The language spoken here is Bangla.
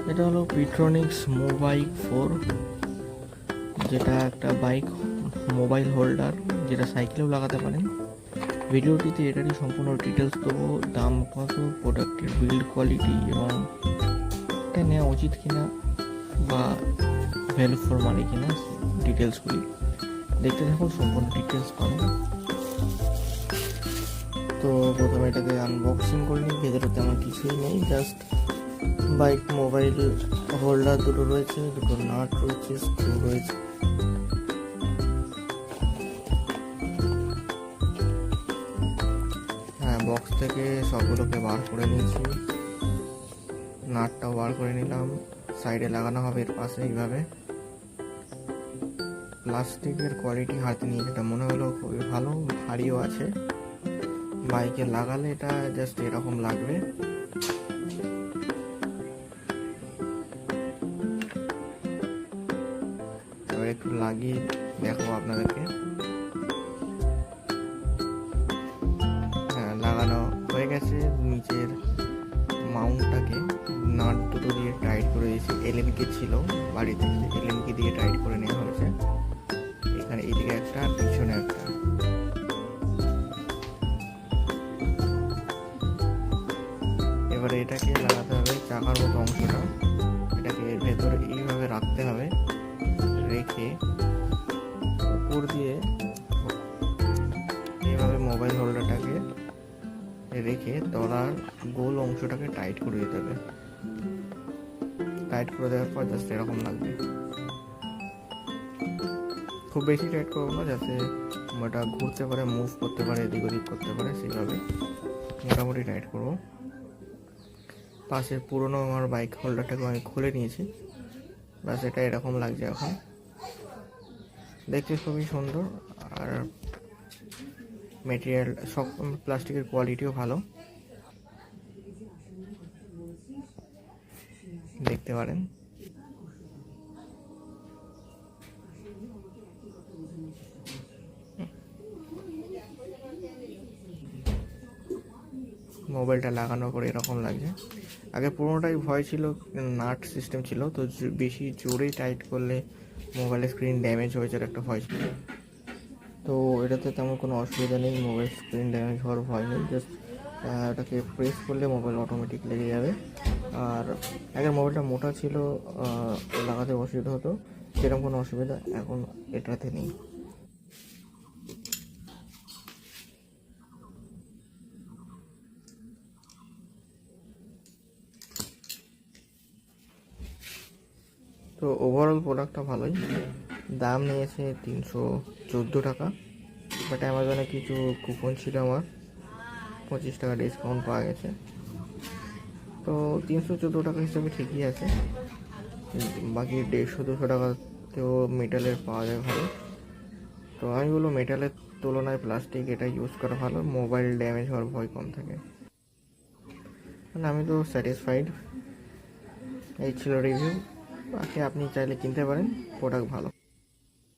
এটা হলো পিট্রনিক্স মোবাইক 4, যেটা একটা বাইক মোবাইল হোল্ডার, যেটা সাইকেলেও লাগাতে পারেন। ভিডিওটিতে এটারই সম্পূর্ণ ডিটেলস দেবো, দাম কত, প্রোডাক্টের বিল্ড কোয়ালিটি এবং এটা নেওয়া উচিত কিনা বা ভ্যালু ফর মানি কিনা, ডিটেলসগুলি দেখতে থাকুন, সম্পূর্ণ ডিটেলস পাবেন। তো প্রথমে এটাকে আনবক্সিং করে নিই। ভেতরে তেমন কিছুই নেই, জাস্ট বাইক মোবাইল হোল্ডার দুটো রয়েছে, দুটো নাট রয়েছে, স্ক্রু রয়েছে। হ্যাঁ, বক্স থেকে সবগুলোকে বার করে নিয়েছি, নাটটাও বার করে নিলাম। সাইডে লাগানো হবে এর পাশে এইভাবে। প্লাস্টিকের কোয়ালিটি হাতে নিয়ে যেটা মনে হলো খুবই ভালো, ভারীও আছে। বাইকে লাগালে এটা জাস্ট এরকম লাগবে। এবার একটু লাগিয়ে দেখাবো আপনাদেরকে। হ্যাঁ, লাগানো হয়ে গেছে। নিচের মাউন্টটাকে নাট দুটো দিয়ে টাইট করে দিয়েছি। এলএমকে ছিল বাড়িতে, এলএমকে দিয়ে টাইট করে নেওয়া হয়েছে। এখানে এইদিকে একটা, পিছনে একটা। এবারে এটাকে লাগাতে হবে চাকার মতো অংশটা, এটাকে এর ভেতরে এইভাবে রাখতে হবে। রেখে উপর দিয়ে এইভাবে মোবাইল হোল্ডারটাকে রেখে তলার গোল অংশটাকে টাইট করে দিতে হবে। টাইট করে দেওয়ার পর জাস্ট এরকম লাগবে। খুব বেশি টাইট করবো না, যাতে ওটা ঘুরতে পারে, মুভ করতে পারে, এদিক ওদিক করতে পারে, সেইভাবে মোটামুটি টাইট করবো। পাশের পুরোনো আমার বাইক হোল্ডারটাকে আমি খুলে নিয়েছি। ব্যাস, এটা এরকম লাগছে এখন। দেখতে খুবই সুন্দর, আর মেটেরিয়াল সব প্লাস্টিকের কোয়ালিটিও ভালো, দেখতে পারেন। মোবাইলটা লাগানোর পরে এরকম লাগছে। আগে পুরোনোটাই ভয় ছিল, নাট সিস্টেম ছিল, তো বেশি জোরে টাইট করলে মোবাইলের স্ক্রিন ড্যামেজ হয়ে যাওয়ার একটা ভয় ছিল। তো এটাতে তেমন কোনো অসুবিধা নেই, মোবাইল স্ক্রিন ড্যামেজ হওয়ার ভয় নেই। জাস্ট ওটাকে প্রেস করলে মোবাইল অটোমেটিক লেগে যাবে। আর আগের মোবাইলটা মোটা ছিল, লাগাতে অসুবিধা হতো, সেরকম কোনো অসুবিধা এখন এটাতে নেই। তো ওভারঅল প্রোডাক্টটা ভালোই। দাম নিয়েছে 314 টাকা, বাট অ্যামাজনে কিছু কুপন ছিল, আমার 25 টাকা ডিসকাউন্ট পাওয়া গেছে। তো 314 টাকা হিসাবে ঠিকই আছে। বাকি 150-200 টাকাতেও মেটালের পাওয়া যায় ভালো। তো আমি বলবো মেটালের তুলনায় প্লাস্টিক এটা ইউজ করা ভালো, মোবাইল ড্যামেজ হওয়ার ভয় কম থাকে। মানে আমি তো স্যাটিসফাইড। এই ছিল রিভিউ। বাকি আপনি চাইলে কিনতে পারেন, প্রোডাক্ট ভালো।